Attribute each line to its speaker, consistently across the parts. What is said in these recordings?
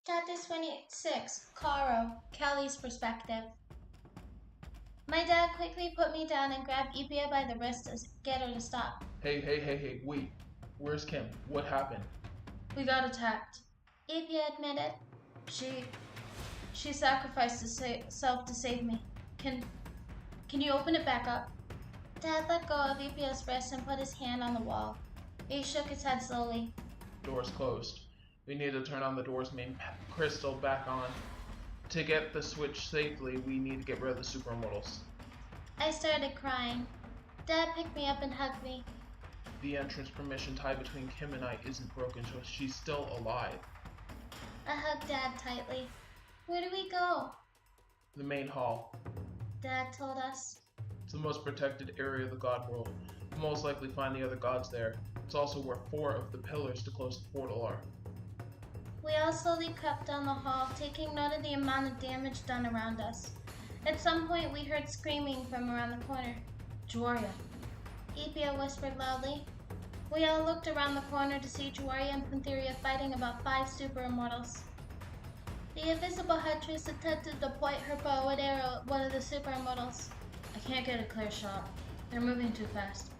Speaker 1: Chapter 26, Karo, Kelly's Perspective. My dad quickly put me down and grabbed Lypye by the wrist to get her to stop.
Speaker 2: Hey, wait. Where's Kim? What happened?
Speaker 1: We got attacked, Lypye admitted. She sacrificed herself to save me. Can you open it back up? Dad let go of Lypye's wrist and put his hand on the wall. He shook his head slowly.
Speaker 2: Door's closed. We need to turn on the door's main crystal back on. To get the switch safely, we need to get rid of the supermodels.
Speaker 1: I started crying. Dad picked me up and hugged me.
Speaker 2: The entrance permission tie between Kim and I isn't broken, so she's still alive.
Speaker 1: I hugged Dad tightly. Where do we go?
Speaker 2: The main hall.
Speaker 1: Dad told us.
Speaker 2: It's the most protected area of the god world. We'll most likely find the other gods there. It's also where 4 of the pillars to close the portal are.
Speaker 1: We all slowly crept down the hall, taking note of the amount of damage done around us. At some point, we heard screaming from around the corner. Jagwerye, Lypye whispered loudly. We all looked around the corner to see Jagwerye and Pantherye fighting about 5 super immortals. The invisible huntress attempted to point her bow and arrow at one of the super immortals. I can't get a clear shot. They're moving too fast.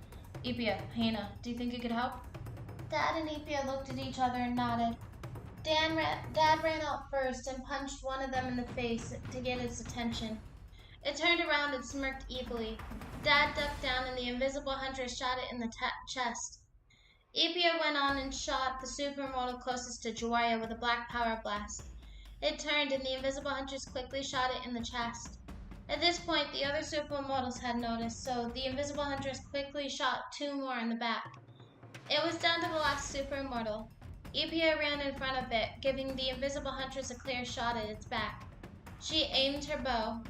Speaker 1: Lypye, Hannah, do you think you could help? Dad and Lypye looked at each other and nodded. Dad ran out first and punched one of them in the face to get its attention. It turned around and smirked evilly. Dad ducked down and the invisible huntress shot it in the chest. Lypye went on and shot the supermodel closest to Jagwerye with a black power blast. It turned and the invisible huntress quickly shot it in the chest. At this point, the other supermodels had noticed, so the invisible huntress quickly shot 2 more in the back. It was down to the last supermodel. Lypye ran in front of it, giving the invisible huntress a clear shot at its back. She aimed her bow.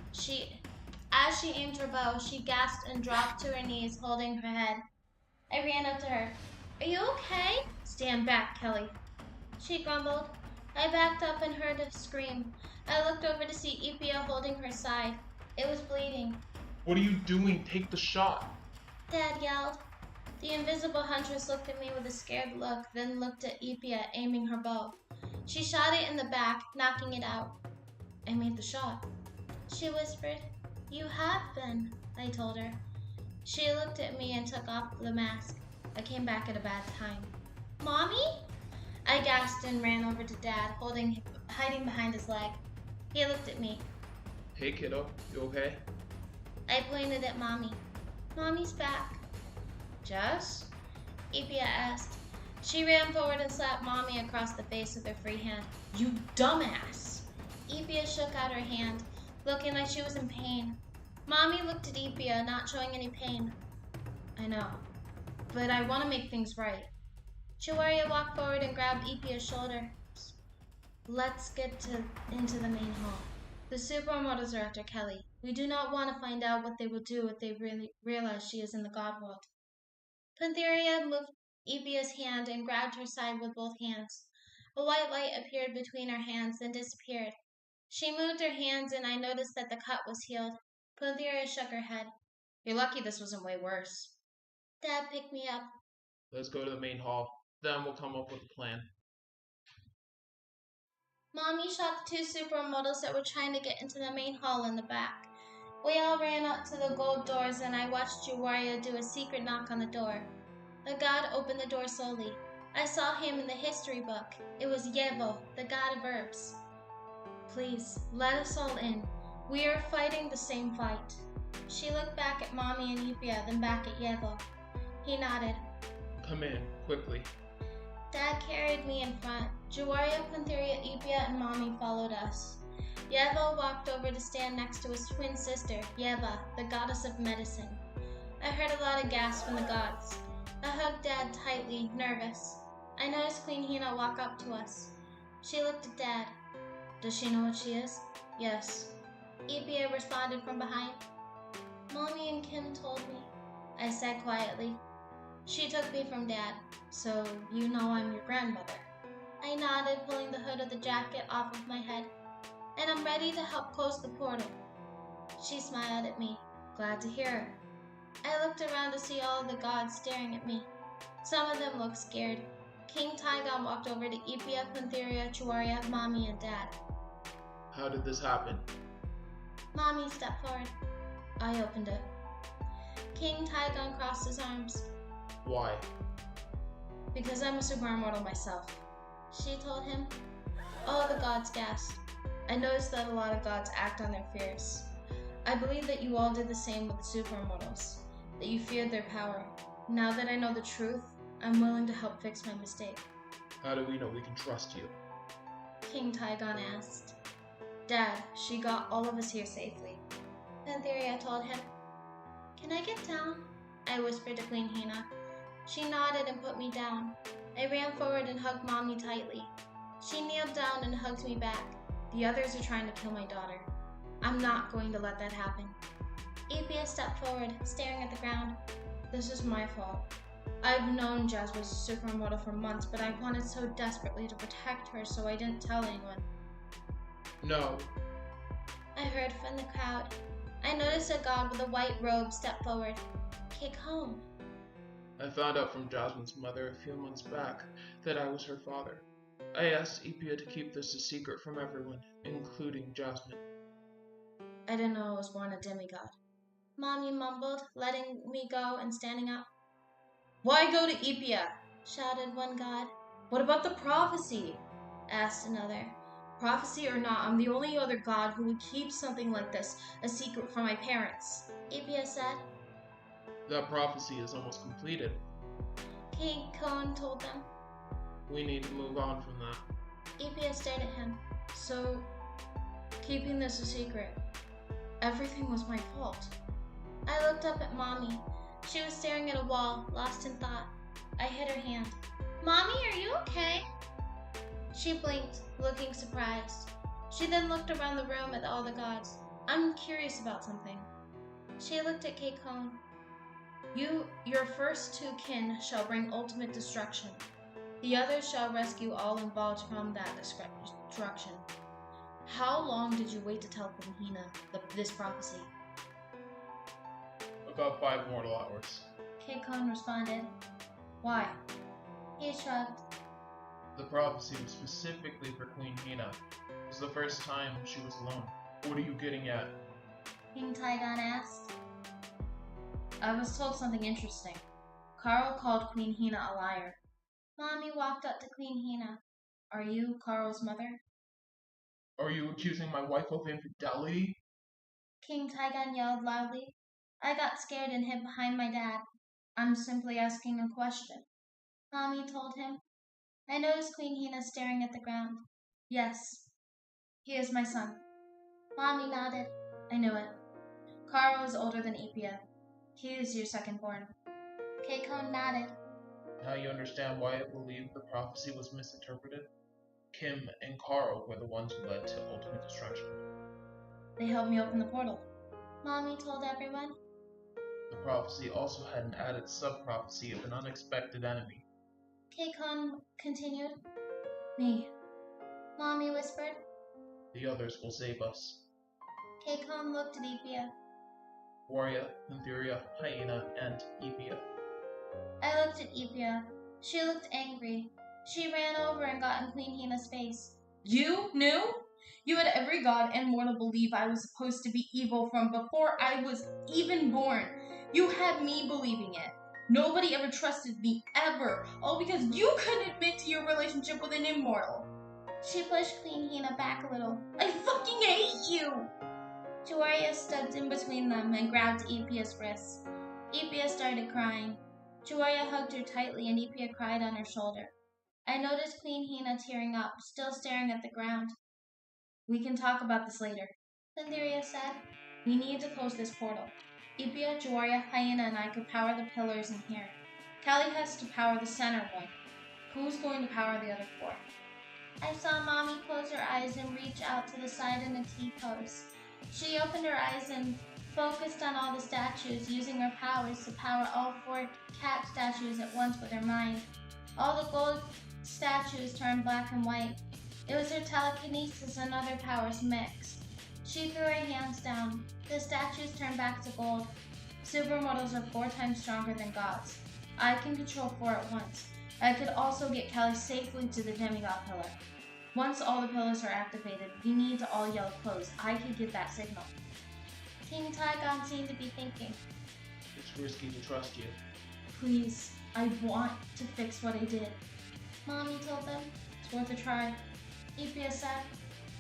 Speaker 1: As she aimed her bow, she gasped and dropped to her knees, holding her head. I ran up to her. Are you okay? Stand back, Kelly. She grumbled. I backed up and heard a scream. I looked over to see Lypye holding her side. It was bleeding.
Speaker 2: What are you doing? Take the shot.
Speaker 1: Dad yelled. The invisible huntress looked at me with a scared look, then looked at Lypye, aiming her bow. She shot it in the back, knocking it out. I made the shot. She whispered. You have been, I told her. She looked at me and took off the mask. I came back at a bad time. Mommy? I gasped and ran over to Dad, hiding behind his leg. He looked at me.
Speaker 2: Hey kiddo, you okay?
Speaker 1: I pointed at Mommy. Mommy's back. Jess? Lypye asked. She ran forward and slapped Mommy across the face with her free hand. You dumbass! Lypye shook out her hand, looking like she was in pain. Mommy looked at Lypye, not showing any pain. I know, but I want to make things right. Jagwerye walked forward and grabbed Lypye's shoulder. Let's get into the main hall. The supermodels are after Kelly. We do not want to find out what they will do if they really realize she is in the god world. Pantherye moved Lypye's hand and grabbed her side with both hands. A white light appeared between her hands, then disappeared. She moved her hands and I noticed that the cut was healed. Pantherye shook her head. You're lucky this wasn't way worse. Dad picked me up.
Speaker 2: Let's go to the main hall. Then we'll come up with a plan.
Speaker 1: Mommy shot the 2 supermodels that were trying to get into the main hall in the back. We all ran up to the gold doors and I watched Jagwerye do a secret knock on the door. The god opened the door slowly. I saw him in the history book. It was Jagwerye, the god of herbs. Please, let us all in. We are fighting the same fight. She looked back at Mommy and Lypye, then back at Jagwerye. He nodded.
Speaker 2: Come in, quickly.
Speaker 1: Dad carried me in front. Jagwerye, Pantherye, Lypye, and Mommy followed us. Jagwerye walked over to stand next to his twin sister, Jagwerye, the goddess of medicine. I heard a lot of gasps from the gods. I hugged Dad tightly, nervous. I noticed Queen Hina walk up to us. She looked at Dad. Does she know what she is? Yes. Lypye responded from behind. Mommy and Kim told me, I said quietly. She took me from Dad. So you know I'm your grandmother. I nodded, pulling the hood of the jacket off of my head. And I'm ready to help close the portal. She smiled at me. Glad to hear it. I looked around to see all of the gods staring at me. Some of them looked scared. King Tygon walked over to Lypye, Pantherye, Jagwerye, Mommy, and Dad.
Speaker 2: How did this happen?
Speaker 1: Mommy stepped forward. I opened it. King Tygon crossed his arms.
Speaker 2: Why?
Speaker 1: Because I'm a super immortal myself, she told him. All the gods gasped. I noticed that a lot of gods act on their fears. I believe that you all did the same with the super immortals, that you feared their power. Now that I know the truth, I'm willing to help fix my mistake.
Speaker 2: How do we know we can trust you?
Speaker 1: King Tygon asked. Dad, she got all of us here safely. Pantherye told him. Can I get down? I whispered to Queen Hina. She nodded and put me down. I ran forward and hugged Mommy tightly. She kneeled down and hugged me back. The others are trying to kill my daughter. I'm not going to let that happen. Lypye stepped forward, staring at the ground. This is my fault. I've known Jazz was super immortal for months, but I wanted so desperately to protect her, so I didn't tell anyone.
Speaker 2: No.
Speaker 1: I heard from the crowd. I noticed a god with a white robe step forward. Kakohn.
Speaker 2: I found out from Jasmine's mother a few months back that I was her father. I asked Lypye to keep this a secret from everyone, including Jasmine.
Speaker 1: I didn't know I was born a demigod. Mommy mumbled, letting me go and standing up. Why go to Lypye? Shouted one god. What about the prophecy? Asked another. Prophecy or not, I'm the only other god who would keep something like this a secret from my parents, Lypye said.
Speaker 2: That prophecy is almost completed.
Speaker 1: Kakohn told them.
Speaker 2: We need to move on from that.
Speaker 1: Lypye stared at him. So, keeping this a secret, everything was my fault. I looked up at Mommy. She was staring at a wall, lost in thought. I hid her hand. Mommy, are you okay? She blinked, looking surprised. She then looked around the room at all the gods. I'm curious about something. She looked at Kakohn. Your first two kin shall bring ultimate destruction. The others shall rescue all involved from that destruction. How long did you wait to tell Queen Hina this prophecy?
Speaker 2: About 5 mortal hours.
Speaker 1: Kakohn responded. Why? He shrugged.
Speaker 2: The prophecy was specifically for Queen Hina. It was the first time she was alone. What are you getting at?
Speaker 1: King Tygon asked. I was told something interesting. Karo called Queen Hina a liar. Mommy walked up to Queen Hina. Are you Karo's mother?
Speaker 2: Are you accusing my wife of infidelity?
Speaker 1: King Tygon yelled loudly. I got scared and hid behind my dad. I'm simply asking a question. Mommy told him. I noticed Queen Hina staring at the ground. Yes, he is my son. Mommy nodded. I knew it. Karo is older than Lypye. He is your second-born. Kakohn nodded.
Speaker 2: Now you understand why I believe the prophecy was misinterpreted? Kim and Karo were the ones who led to ultimate destruction.
Speaker 1: They helped me open the portal. Mommy told everyone.
Speaker 2: The prophecy also had an added sub-prophecy of an unexpected enemy.
Speaker 1: Kakohn continued. Me. Mommy whispered.
Speaker 2: The others will save us.
Speaker 1: Kakohn looked at Lypye.
Speaker 2: Jagwerye, Pantherye, Hyena, and Lypye.
Speaker 1: I looked at Lypye. She looked angry. She ran over and got in Queen Hina's face. You knew? You had every god and mortal believe I was supposed to be evil from before I was even born. You had me believing it. Nobody ever trusted me, ever. All because you couldn't admit to your relationship with an immortal. She pushed Queen Hina back a little. I fucking hate you! Jagwerye stood in between them and grabbed Lypye's wrist. Lypye started crying. Jagwerye hugged her tightly and Lypye cried on her shoulder. I noticed Queen Hina tearing up, still staring at the ground. We can talk about this later, Pantherye said. We need to close this portal. Lypye, Jagwerye, Hyena, and I could power the pillars in here. Kelly has to power the center one. Who's going to power the other 4? I saw Mommy close her eyes and reach out to the side in a T-pose. She opened her eyes and focused on all the statues, using her powers to power all 4 cat statues at once with her mind. All the gold statues turned black and white. It was her telekinesis and other powers mixed. She threw her hands down. The statues turned back to gold. Supermodels are 4 times stronger than gods. I can control 4 at once. I could also get Kelly safely to the demigod pillar. Once all the pillars are activated, we need to all yell close. I could get that signal. King Tygon seemed to be thinking.
Speaker 2: It's risky to trust you.
Speaker 1: Please, I want to fix what I did. Mommy told them. It's worth a try. Lypye said.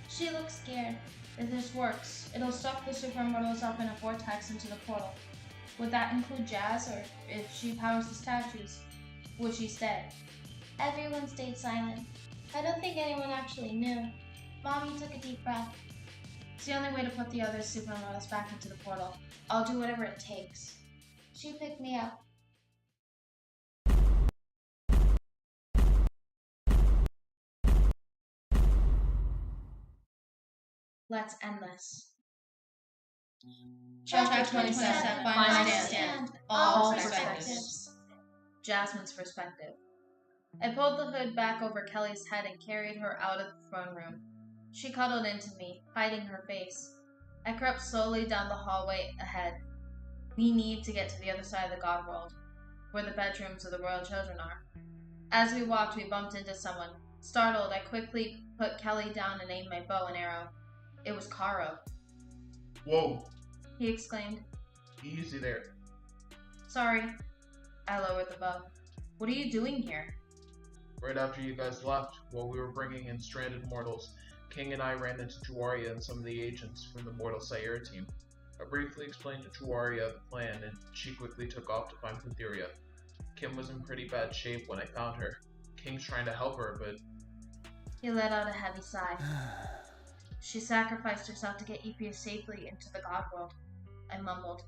Speaker 1: She looked scared. If this works, it'll suck the supermodels up in a vortex into the portal. Would that include Jazz, or if she powers the statues? Would she stay? Everyone stayed silent. I don't think anyone actually knew. Mommy took a deep breath. It's the only way to put the other supermodels back into the portal. I'll do whatever it takes. She picked me up. Let's end this.
Speaker 3: Chapter 27, Final Stand, All Perspectives.
Speaker 1: Jasmine's perspective. I pulled the hood back over Kelly's head and carried her out of the throne room. She cuddled into me, hiding her face. I crept slowly down the hallway ahead. We need to get to the other side of the God world, where the bedrooms of the royal children are. As we walked, we bumped into someone. Startled, I quickly put Kelly down and aimed my bow and arrow. It was Karo.
Speaker 2: Whoa!
Speaker 1: He exclaimed.
Speaker 2: Easy there.
Speaker 1: Sorry. I lowered the bow. What are you doing here?
Speaker 2: Right after you guys left, while we were bringing in stranded mortals, King and I ran into Jagwerye and some of the agents from the mortal Syara team. I briefly explained to Jagwerye the plan, and she quickly took off to find Pantherye. Kim was in pretty bad shape when I found her. King's trying to help her, but...
Speaker 1: He let out a heavy sigh. She sacrificed herself to get Lypye safely into the God world. I mumbled.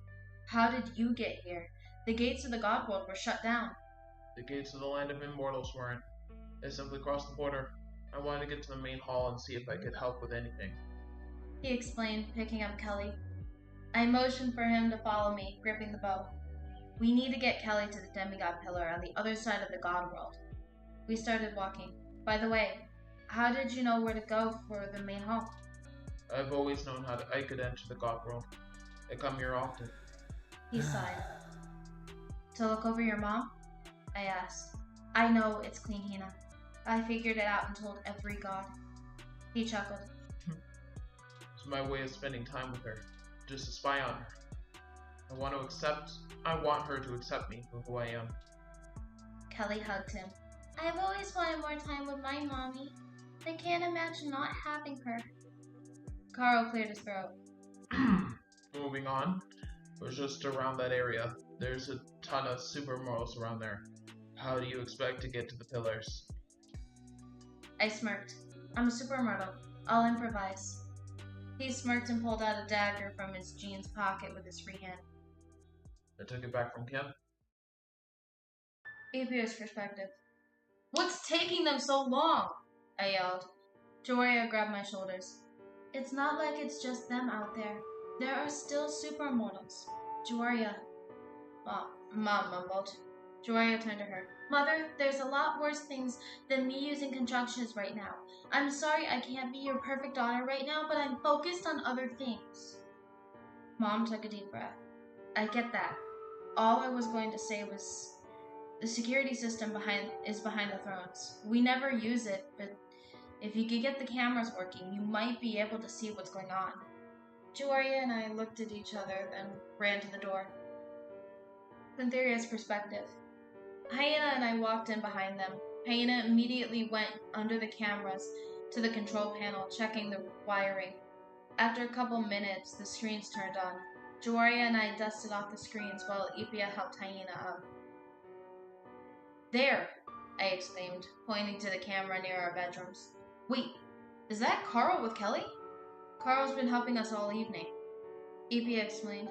Speaker 1: How did you get here? The gates of the God world were shut down.
Speaker 2: The gates of the land of immortals weren't. I simply crossed the border. I wanted to get to the main hall and see if I could help with anything.
Speaker 1: He explained, picking up Kelly. I motioned for him to follow me, gripping the bow. We need to get Kelly to the demigod pillar on the other side of the God world. We started walking. By the way, how did you know where to go for the main hall?
Speaker 2: I've always known I could enter the God world. I come here often.
Speaker 1: He sighed. To look over your mom? I asked. I know it's Queen Hina. I figured it out and told every god. He chuckled.
Speaker 2: It's my way of spending time with her, just to spy on her. I want her to accept me for who I am.
Speaker 1: Kelly hugged him. I've always wanted more time with my mommy. I can't imagine not having her. Karo cleared his throat.
Speaker 2: Moving on, it was just around that area. There's a ton of supermodels around there. How do you expect to get to the pillars?
Speaker 1: I smirked. I'm a supermodel. I'll improvise. He smirked and pulled out a dagger from his jeans pocket with his free hand.
Speaker 2: I took it back from Kim.
Speaker 1: Lypye's perspective. What's taking them so long? I yelled. Jagwerye grabbed my shoulders. It's not like it's just them out there. There are still supermodels. Jagwerye. Mom mumbled. Jagwerye turned to her. Mother, there's a lot worse things than me using conjunctions right now. I'm sorry I can't be your perfect daughter right now, but I'm focused on other things. Mom took a deep breath. I get that. All I was going to say was the security system is behind the thrones. We never use it, but if you could get the cameras working, you might be able to see what's going on. Jagwerye and I looked at each other, then ran to the door. Pantherye's perspective. Hyena and I walked in behind them. Hyena immediately went under the cameras to the control panel, checking the wiring. After a couple minutes, the screens turned on. Jagwerye and I dusted off the screens while Lypye helped Hyena up. There! I exclaimed, pointing to the camera near our bedrooms. Wait, is that Karo with Kelly? Karo's been helping us all evening. Lypye explained.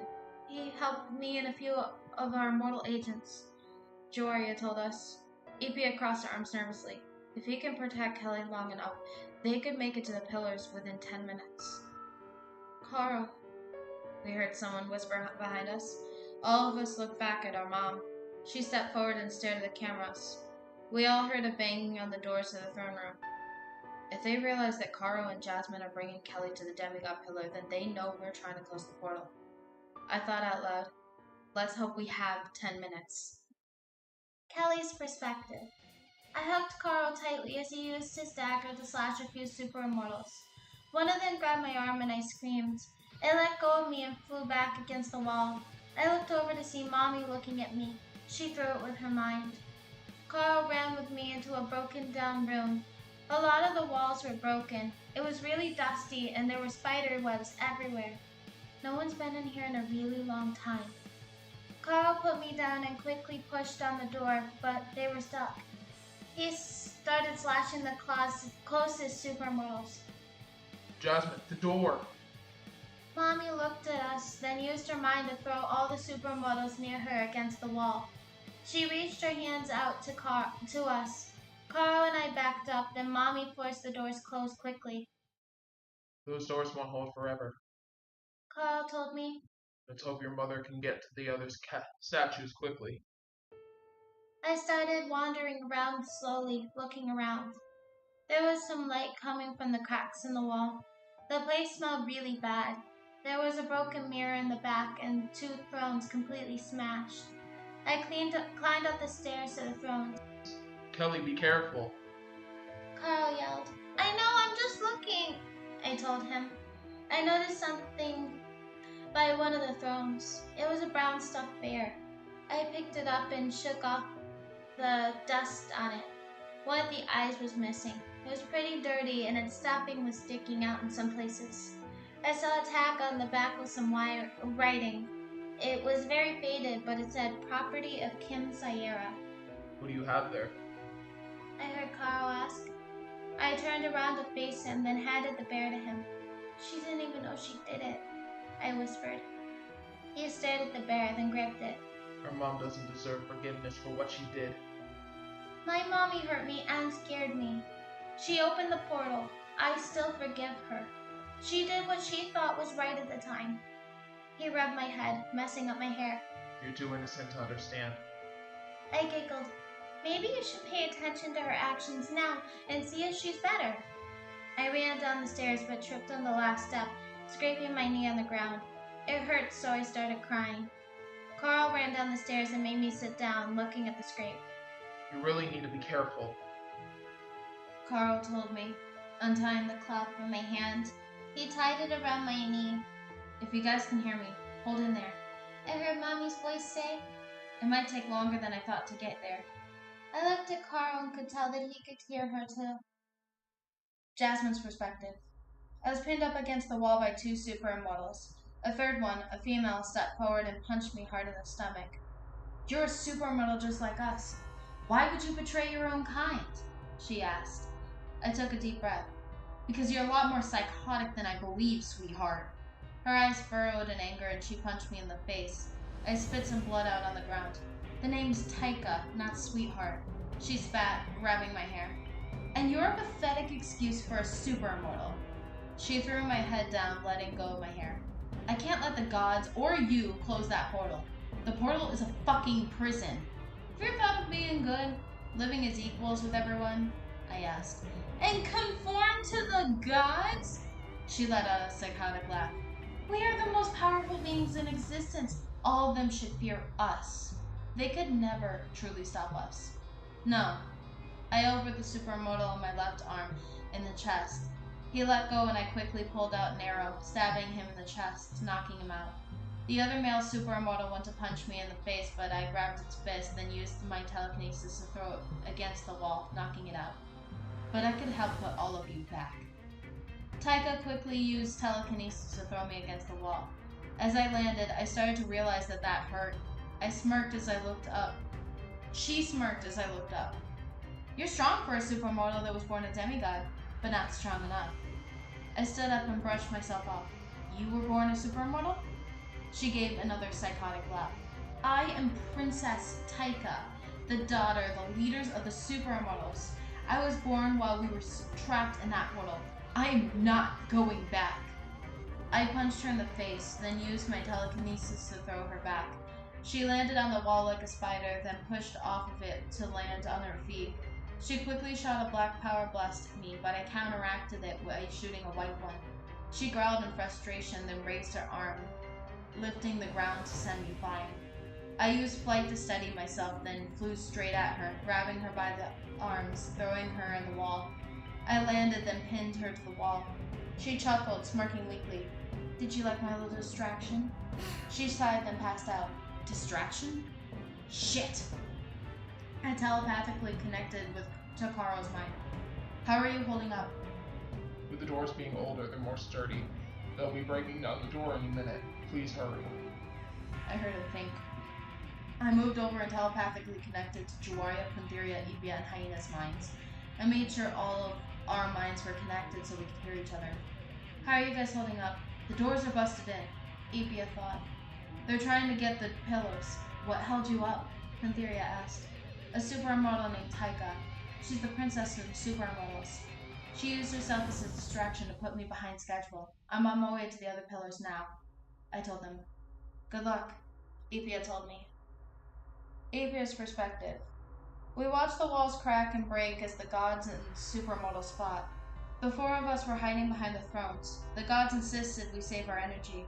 Speaker 1: He helped me and a few of our mortal agents. Jagwerye told us. Lypye crossed her arms nervously. If he can protect Kelly long enough, they could make it to the pillars within 10 minutes. Karo, we heard someone whisper behind us. All of us looked back at our mom. She stepped forward and stared at the cameras. We all heard a banging on the doors of the throne room. If they realize that Karo and Jasmine are bringing Kelly to the demigod pillar, then they know we're trying to close the portal. I thought out loud. Let's hope we have 10 minutes. Kelly's perspective. I hugged Karo tightly as he used his dagger to slash a few super immortals. One of them grabbed my arm and I screamed. It let go of me and flew back against the wall. I looked over to see Mommy looking at me. She threw it with her mind. Karo ran with me into a broken down room. A lot of the walls were broken. It was really dusty and there were spider webs everywhere. No one's been in here in a really long time. Karo put me down and quickly pushed on the door, but they were stuck. He started slashing the closest supermodels.
Speaker 2: Jasmine, the door!
Speaker 1: Mommy looked at us, then used her mind to throw all the supermodels near her against the wall. She reached her hands out to us. Karo and I backed up, then Mommy forced the doors closed quickly.
Speaker 2: Those doors won't hold forever.
Speaker 1: Karo told me.
Speaker 2: Let's hope your mother can get to the other statues quickly.
Speaker 1: I started wandering around slowly, looking around. There was some light coming from the cracks in the wall. The place smelled really bad. There was a broken mirror in the back and 2 thrones completely smashed. I climbed up the stairs to the thrones.
Speaker 2: Kelly, be careful.
Speaker 1: Karo yelled. I know, I'm just looking, I told him. I noticed something by one of the thrones. It was a brown stuffed bear. I picked it up and shook off the dust on it. One of the eyes was missing. It was pretty dirty and its stuffing was sticking out in some places. I saw a tag on the back with some writing. It was very faded, but it said, Property of Kim Syara.
Speaker 2: What do you have there?
Speaker 1: I heard Karo ask. I turned around to face him, then handed the bear to him. She didn't even know she did it, I whispered. He stared at the bear, then gripped it.
Speaker 2: Her mom doesn't deserve forgiveness for what she did.
Speaker 1: My mommy hurt me and scared me. She opened the portal. I still forgive her. She did what she thought was right at the time. He rubbed my head, messing up my hair.
Speaker 2: You're too innocent to understand.
Speaker 1: I giggled. Maybe you should pay attention to her actions now and see if she's better. I ran down the stairs but tripped on the last step, scraping my knee on the ground. It hurt, so I started crying. Karo ran down the stairs and made me sit down, looking at the scrape.
Speaker 2: You really need to be careful.
Speaker 1: Karo told me, untying the cloth from my hand. He tied it around my knee. If you guys can hear me, hold in there. I heard Mommy's voice say. It might take longer than I thought to get there. I looked at Karo and could tell that he could hear her too. Jasmine's perspective. I was pinned up against the wall by 2 super immortals. A third one, a female, stepped forward and punched me hard in the stomach. You're a super immortal just like us. Why would you betray your own kind? She asked. I took a deep breath. Because you're a lot more psychotic than I believe, sweetheart. Her eyes furrowed in anger and she punched me in the face. I spit some blood out on the ground. The name's Taika, not sweetheart. She spat, grabbing my hair. And you're a pathetic excuse for a super immortal. She threw my head down, letting go of my hair. I can't let the gods or you close that portal. The portal is a fucking prison. Have you ever thought of being good? Living as equals with everyone? I asked. And conform to the gods? She let out a psychotic laugh. We are the most powerful beings in existence. All of them should fear us. They could never truly stop us. No. I elbowed the supermodel on my left arm in the chest. He let go and I quickly pulled out an arrow, stabbing him in the chest, knocking him out. The other male supermodel went to punch me in the face, but I grabbed its fist, then used my telekinesis to throw it against the wall, knocking it out. But I could help put all of you back. Taika quickly used telekinesis to throw me against the wall. As I landed, I started to realize that hurt. I smirked as I looked up. She smirked as I looked up. You're strong for a supermodel that was born a demigod, but not strong enough. I stood up and brushed myself off. You were born a supermodel? She gave another psychotic laugh. I am Princess Taika, the daughter, the leaders of the supermodels. I was born while we were trapped in that portal. I am not going back. I punched her in the face, then used my telekinesis to throw her back. She landed on the wall like a spider, then pushed off of it to land on her feet. She quickly shot a black power blast at me, but I counteracted it by shooting a white one. She growled in frustration, then raised her arm, lifting the ground to send me flying.
Speaker 3: I used flight to steady myself, then flew straight at her, grabbing her by the arms, throwing her in the wall. I landed, then pinned her to the wall. She chuckled, smirking weakly. Did you like my little distraction? She sighed, then passed out. Distraction? Shit! I telepathically connected to Karo's mind. How are you holding up?
Speaker 2: With the doors being older, they're more sturdy. They'll be breaking down the door any minute. Please hurry.
Speaker 3: I heard a think. I moved over and telepathically connected to Jagwerye, Pantherye, Lypye, and Hyena's minds. I made sure all of our minds were connected so we could hear each other. How are you guys holding up? The doors are busted in, Lypye thought. They're trying to get the pillars. What held you up? Pantherye asked. A supermodel named Taika. She's the princess of the supermodels. She used herself as a distraction to put me behind schedule. I'm on my way to the other pillars now, I told them. Good luck, Lypye told me. Lypye's perspective. We watched the walls crack and break as the gods and supermodels fought. The four of us were hiding behind the thrones. The gods insisted we save our energy.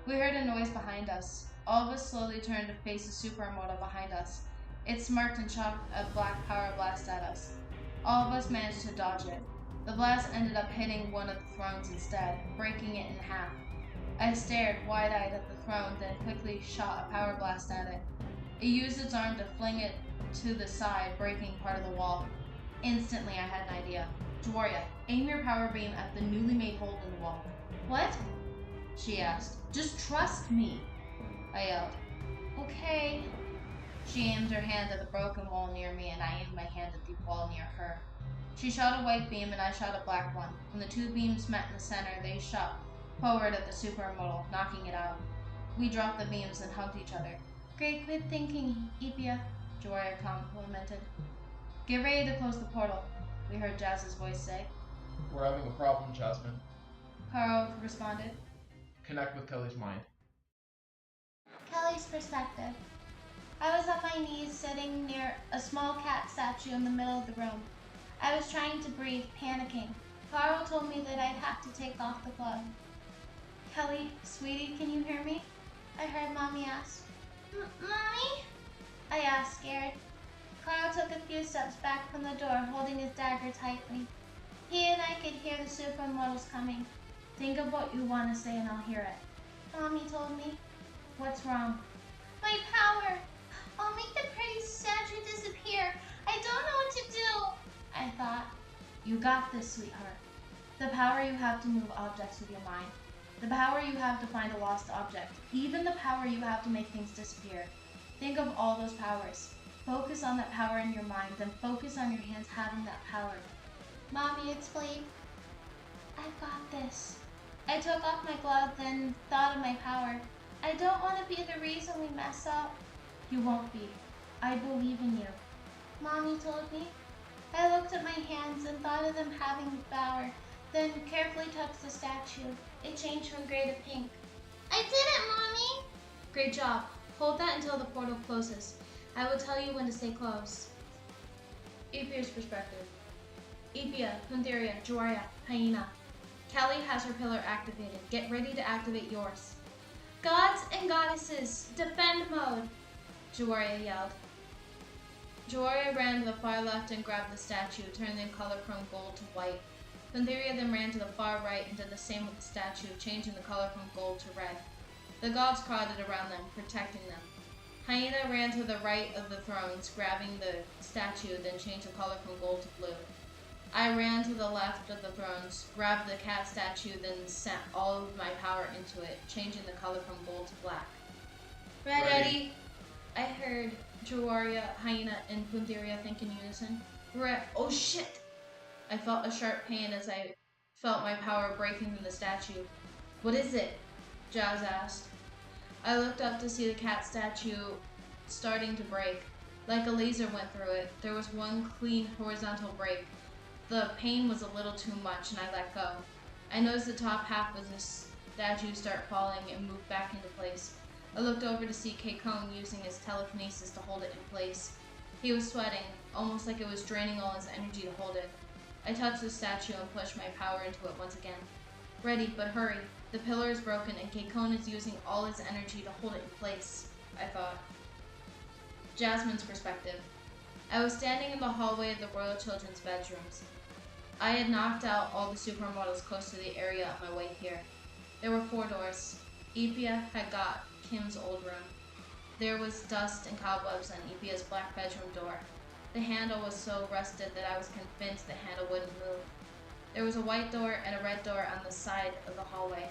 Speaker 3: We heard a noise behind us. All of us slowly turned to face the supermodel behind us. It smirked and shot a black power blast at us. All of us managed to dodge it. The blast ended up hitting one of the thrones instead, breaking it in half. I stared wide-eyed at the throne, then quickly shot a power blast at it. It used its arm to fling it to the side, breaking part of the wall. Instantly, I had an idea. Jagwerye, aim your power beam at the newly made hole in the wall. What? She asked. Just trust me, I yelled. Okay. She aimed her hand at the broken wall near me, and I aimed my hand at the wall near her. She shot a white beam, and I shot a black one. When the two beams met in the center, they shot forward at the supermodel, knocking it out. We dropped the beams and hugged each other. Great, good thinking, Lypye, Jagwerye complimented. Get ready to close the portal, we heard Jazz's voice say.
Speaker 2: We're having a problem, Jasmine.
Speaker 3: Karo responded.
Speaker 2: Connect with Kelly's mind.
Speaker 1: Kelly's perspective. I was on my knees sitting near a small cat statue in the middle of the room. I was trying to breathe, panicking. Karo told me that I'd have to take off the glove. Kelly, sweetie, can you hear me? I heard Mommy ask. Mommy? I asked, scared. Karo took a few steps back from the door, holding his dagger tightly. He and I could hear the supermodels coming. Think of what you want to say and I'll hear it. Mommy told me. What's wrong? My power! I'll make the pretty statue disappear. I don't know what to do, I thought. You got this, sweetheart. The power you have to move objects with your mind. The power you have to find a lost object. Even the power you have to make things disappear. Think of all those powers. Focus on that power in your mind, then focus on your hands having that power. Mommy explained. I've got this. I took off my glove, then thought of my power. I don't want to be the reason we mess up. You won't be. I believe in you. Mommy told me. I looked at my hands and thought of them having power, then carefully touched the statue. It changed from gray to pink. I did it, Mommy! Great job. Hold that until the portal closes. I will tell you when to stay close. Lypye's perspective. Lypye, Pantherye, Jagwerye, Hyena. Kelly has her pillar activated. Get ready to activate yours. Gods and goddesses, defend mode! Jagwerye yelled. Jagwerye ran to the far left and grabbed the statue, turning the color from gold to white. Pantherye then ran to the far right and did the same with the statue, changing the color from gold to red. The gods crowded around them, protecting them. Hyena ran to the right of the thrones, grabbing the statue, then changed the color from gold to blue. I ran to the left of the thrones, grabbed the cat statue, then sent all of my power into it, changing the color from gold to black. Ready? I heard Jagwerye, Hyena, and Pantherye think in unison. Oh shit! I felt a sharp pain as I felt my power breaking from the statue. What is it? Jazz asked. I looked up to see the cat statue starting to break. Like a laser went through it. There was one clean horizontal break. The pain was a little too much and I let go. I noticed the top half of the statue start falling and move back into place. I looked over to see Kakohn using his telekinesis to hold it in place. He was sweating, almost like it was draining all his energy to hold it. I touched the statue and pushed my power into it once again. Ready, but hurry. The pillar is broken and Kakohn is using all his energy to hold it in place, I thought.
Speaker 3: Jasmine's perspective. I was standing in the hallway of the Royal Children's bedrooms. I had knocked out all the supermodels close to the area on my way here. There were 4 doors. Lypye had got Kim's old room. There was dust and cobwebs on Lypye's black bedroom door. The handle was so rusted that I was convinced the handle wouldn't move. There was a white door and a red door on the side of the hallway.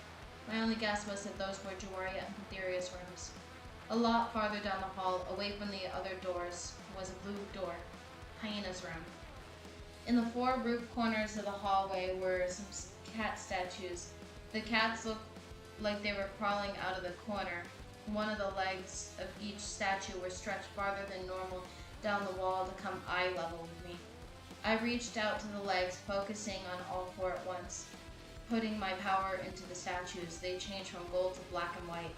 Speaker 3: My only guess was that those were Jagwerye and Panthere's rooms. A lot farther down the hall, away from the other doors, was a blue door, Hyena's room. In the 4 roof corners of the hallway were some cat statues. The cats looked like they were crawling out of the corner. One of the legs of each statue were stretched farther than normal down the wall to come eye level with me. I reached out to the legs, focusing on all 4 at once. Putting my power into the statues, they changed from gold to black and white.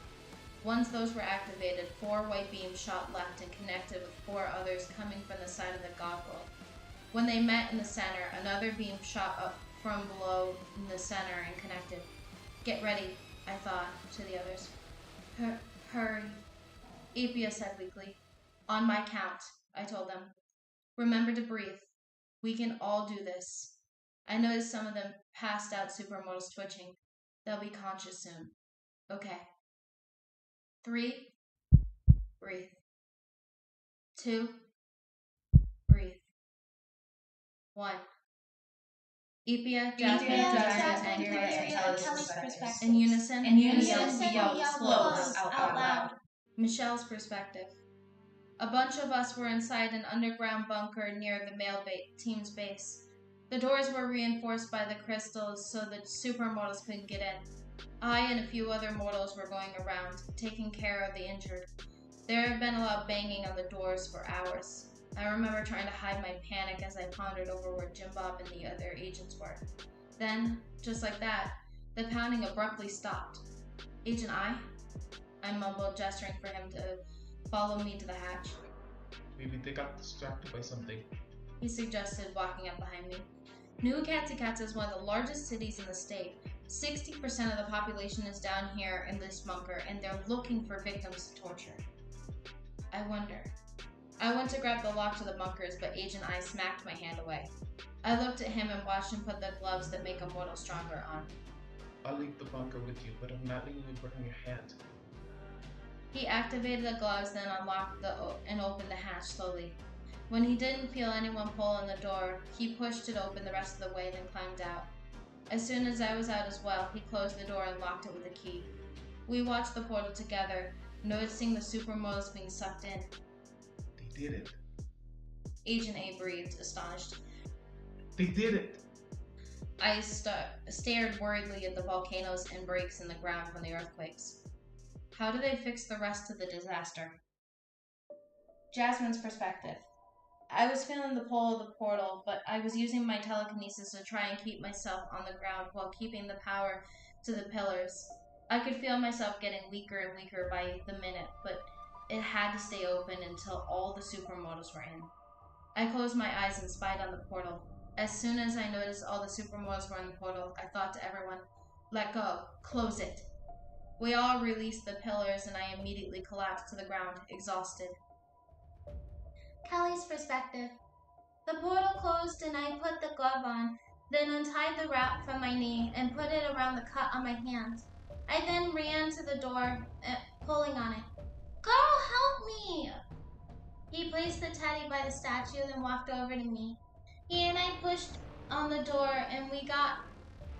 Speaker 3: Once those were activated, 4 white beams shot left and connected with 4 others coming from the side of the god world. When they met in the center, another beam shot up from below in the center and connected. Get ready, I thought, to the others. Hurry, Lypye said weakly. On my count, I told them. Remember to breathe. We can all do this. I noticed some of them passed out supermodels twitching. They'll be conscious soon. Okay. 3, breathe. 2, breathe. 1. Lypye, Jasmine, and
Speaker 1: Kelly's perspective.
Speaker 3: In unison,
Speaker 1: we
Speaker 3: we
Speaker 1: yelled
Speaker 3: yelled
Speaker 1: close out loud.
Speaker 3: Michelle's perspective. A bunch of us were inside an underground bunker near the male team's base. The doors were reinforced by the crystals so the supermodels couldn't get in. I and a few other mortals were going around, taking care of the injured. There had been a lot of banging on the doors for hours. I remember trying to hide my panic as I pondered over where Jim Bob and the other agents were. Then, just like that, the pounding abruptly stopped. Agent I mumbled, gesturing for him to follow me to the hatch.
Speaker 2: Maybe they got distracted by something.
Speaker 3: He suggested, walking up behind me. New Katsikats is one of the largest cities in the state. 60% of the population is down here in this bunker, and they're looking for victims to torture. I wonder. I went to grab the lock to the bunkers, but Agent I smacked my hand away. I looked at him and watched him put the gloves that make a mortal stronger on.
Speaker 2: I'll leave the bunker with you, but I'm not leaving you burning your hand.
Speaker 3: He activated the gloves, then unlocked and opened the hatch slowly. When he didn't feel anyone pull on the door, he pushed it open the rest of the way, then climbed out. As soon as I was out as well, he closed the door and locked it with a key. We watched the portal together, noticing the supermodels being sucked in.
Speaker 2: They did it.
Speaker 3: Agent A breathed, astonished.
Speaker 2: They did it!
Speaker 3: I stared worriedly at the volcanoes and breaks in the ground from the earthquakes. How do they fix the rest of the disaster? Jasmine's perspective. I was feeling the pull of the portal, but I was using my telekinesis to try and keep myself on the ground while keeping the power to the pillars. I could feel myself getting weaker and weaker by the minute, but it had to stay open until all the supermodels were in. I closed my eyes and spied on the portal. As soon as I noticed all the supermodels were in the portal, I thought to everyone, let go, close it. We all released the pillars and I immediately collapsed to the ground, exhausted.
Speaker 1: Kelly's perspective. The portal closed and I put the glove on, then untied the wrap from my knee and put it around the cut on my hand. I then ran to the door, pulling on it. Karo, help me! He placed the teddy by the statue and walked over to me. He and I pushed on the door and we got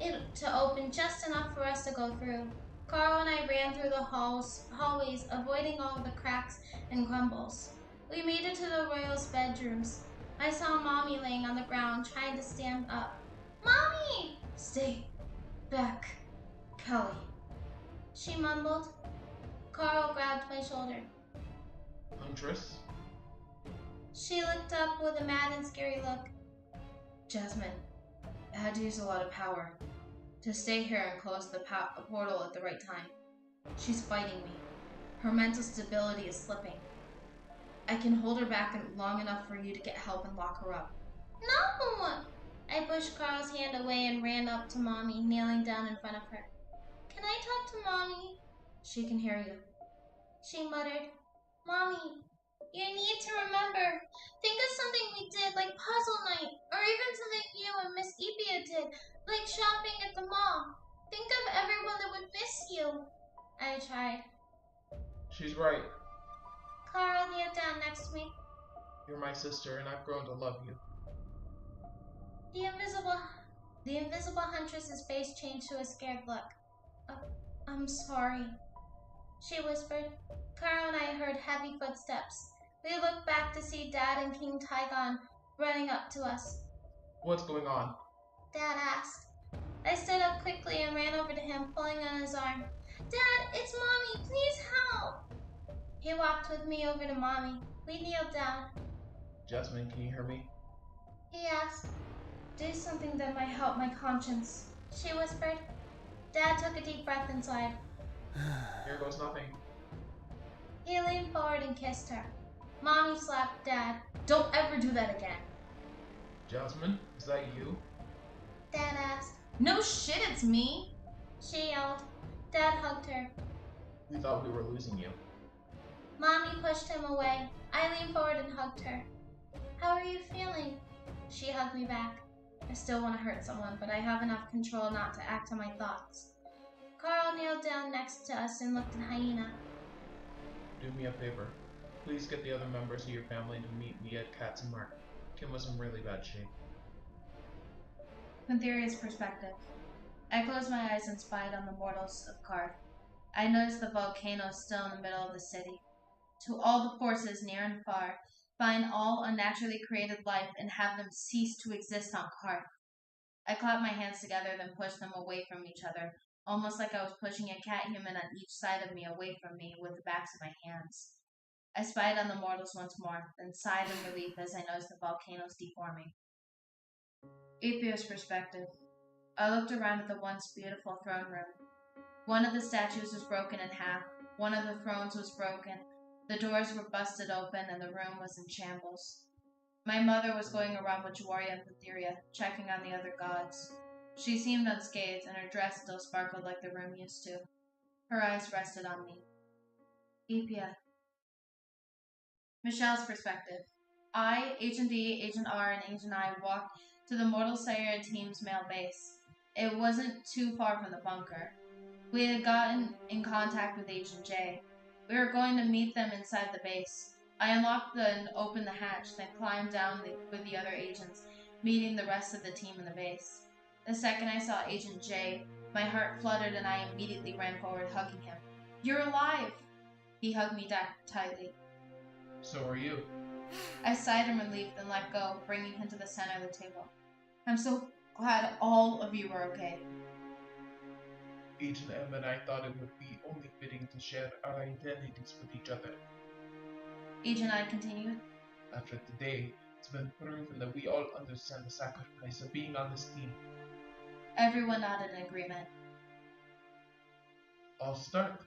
Speaker 1: it to open just enough for us to go through. Karo and I ran through the hallways, avoiding all the cracks and crumbles. We made it to the royals' bedrooms. I saw Mommy laying on the ground, trying to stand up. Mommy!
Speaker 3: Stay back, Kelly,
Speaker 1: she mumbled. Karo grabbed my shoulder.
Speaker 2: Huntress?
Speaker 1: She looked up with a mad and scary look.
Speaker 3: Jasmine, I had to use a lot of power to stay here and close the portal at the right time. She's fighting me. Her mental stability is slipping. I can hold her back long enough for you to get help and lock her up.
Speaker 1: No! I pushed Karo's hand away and ran up to Mommy, kneeling down in front of her. Can I talk to Mommy?
Speaker 3: She can hear you.
Speaker 1: She muttered. Mommy, you need to remember. Think of something we did, like puzzle night, or even something you and Miss Lypye did, like shopping at the mall. Think of everyone that would miss you. I tried.
Speaker 2: She's right.
Speaker 1: Karo kneeled down next to me.
Speaker 2: You're my sister, and I've grown to love you.
Speaker 1: The invisible huntress's face changed to a scared look. I'm sorry, she whispered. Karo and I heard heavy footsteps. We looked back to see Dad and King Tygon running up to us.
Speaker 2: What's going on?
Speaker 1: Dad asked. I stood up quickly and ran over to him, pulling on his arm. Dad, it's Mommy, please help! He walked with me over to Mommy. We kneeled down.
Speaker 2: Jasmine, can you hear me?
Speaker 1: He asked. Do something that might help my conscience, she whispered. Dad took a deep breath and sighed.
Speaker 2: Here goes nothing.
Speaker 1: He leaned forward and kissed her. Mommy slapped Dad. Don't ever do that again.
Speaker 2: Jasmine, is that you?
Speaker 1: Dad asked.
Speaker 3: No shit, it's me!
Speaker 1: She yelled. Dad hugged her.
Speaker 2: We thought we were losing you.
Speaker 1: Mommy pushed him away. I leaned forward and hugged her. How are you feeling? She hugged me back. I still want to hurt someone, but I have enough control not to act on my thoughts. Karo kneeled down next to us and looked at Hyena.
Speaker 2: Do me a favor. Please get the other members of your family to meet me at Katz and Mark. Kim was in really bad shape.
Speaker 3: Panthere's perspective. I closed my eyes and spied on the mortals of Kar. I noticed the volcano still in the middle of the city. To all the forces near and far, find all unnaturally created life and have them cease to exist on Kar. I clapped my hands together, then pushed them away from each other, almost like I was pushing a cat human on each side of me away from me with the backs of my hands. I spied on the mortals once more, then sighed in relief as I noticed the volcanoes deforming. Lypye's perspective. I looked around at the once beautiful throne room. One of the statues was broken in half. One of the thrones was broken. The doors were busted open and the room was in shambles. My mother was going around with Jagwerye and Pantherye, checking on the other gods. She seemed unscathed and her dress still sparkled like the room used to. Her eyes rested on me. Lypye. Michelle's perspective. I, Agent D, Agent R, and Agent I walked to the Mortal Syara team's male base. It wasn't too far from the bunker. We had gotten in contact with Agent J. We were going to meet them inside the base. I unlocked and opened the hatch, then climbed down with the other agents, meeting the rest of the team in the base. The second I saw Agent J, my heart fluttered and I immediately ran forward, hugging him. You're alive! He hugged me tightly.
Speaker 2: So are you.
Speaker 3: I sighed in relief, then let go, bringing him to the center of the table. I'm so glad all of you are okay.
Speaker 2: Agent M and I thought it would be only fitting to share our identities with each other.
Speaker 3: Agent I continued.
Speaker 2: After today, it's been proven that we all understand the sacrifice of being on this team.
Speaker 3: Everyone nodded in agreement.
Speaker 2: I'll start.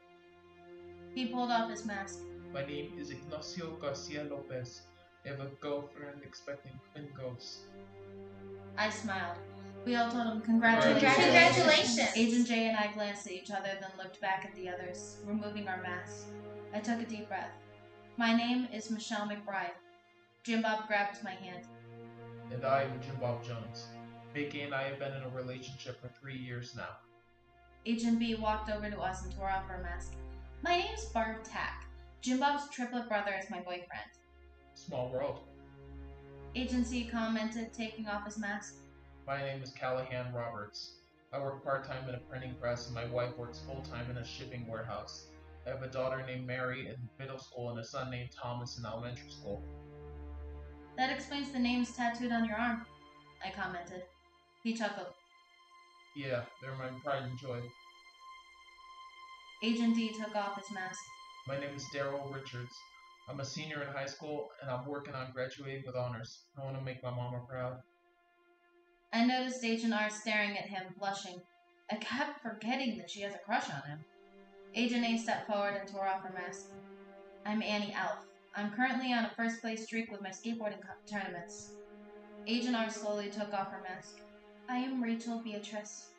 Speaker 3: He pulled off his mask.
Speaker 2: My name is Ignacio Garcia Lopez. I have a girlfriend expecting twin ghosts.
Speaker 3: I smiled. We all told him congratulations.
Speaker 1: Congratulations.
Speaker 3: Agent J and I glanced at each other, then looked back at the others, removing our masks. I took a deep breath. My name is Michelle McBride. Jim Bob grabbed my hand.
Speaker 2: And I am Jim Bob Jones. Mickey and I have been in a relationship for 3 years now.
Speaker 3: Agent B walked over to us and tore off her mask. My name's Barb Tack. Jim Bob's triplet brother is my boyfriend.
Speaker 2: Small world.
Speaker 3: Agent C commented, taking off his mask.
Speaker 2: My name is Callahan Roberts. I work part-time in a printing press and my wife works full-time in a shipping warehouse. I have a daughter named Mary in middle school and a son named Thomas in elementary school.
Speaker 3: That explains the names tattooed on your arm, I commented. He chuckled.
Speaker 2: Yeah, they're my pride and joy.
Speaker 3: Agent D took off his mask.
Speaker 2: My name is Daryl Richards. I'm a senior in high school and I'm working on graduating with honors. I want to make my mama proud.
Speaker 3: I noticed Agent R staring at him, blushing. I kept forgetting that she has a crush on him. Agent A stepped forward and tore off her mask. I'm Annie Alf. I'm currently on a first-place streak with my skateboarding tournaments. Agent R slowly took off her mask. I am Rachel Beatrice.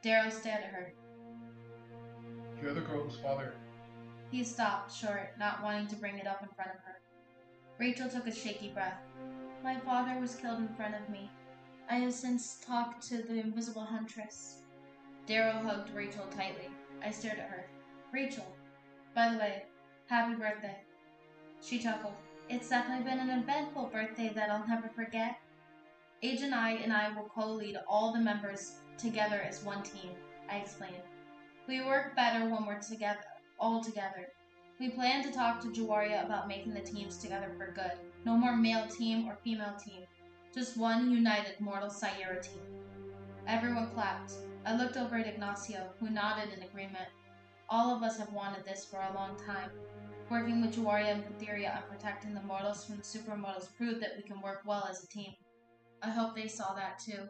Speaker 3: Daryl stared at her.
Speaker 2: You're the girl whose father...
Speaker 3: He stopped short, not wanting to bring it up in front of her. Rachel took a shaky breath. My father was killed in front of me. I have since talked to the invisible huntress. Darrow hugged Rachel tightly. I stared at her. Rachel, by the way, happy birthday. She chuckled. It's definitely been an eventful birthday that I'll never forget. Agent I and I will co-lead all the members together as one team, I explained. We work better when we're together, all together. We plan to talk to Jagwerye about making the teams together for good. No more male team or female team. Just one united mortal Syara team. Everyone clapped. I looked over at Ignacio, who nodded in agreement. All of us have wanted this for a long time. Working with Jagwerye and Pantherye on protecting the mortals from the supermortals proved that we can work well as a team. I hope they saw that too.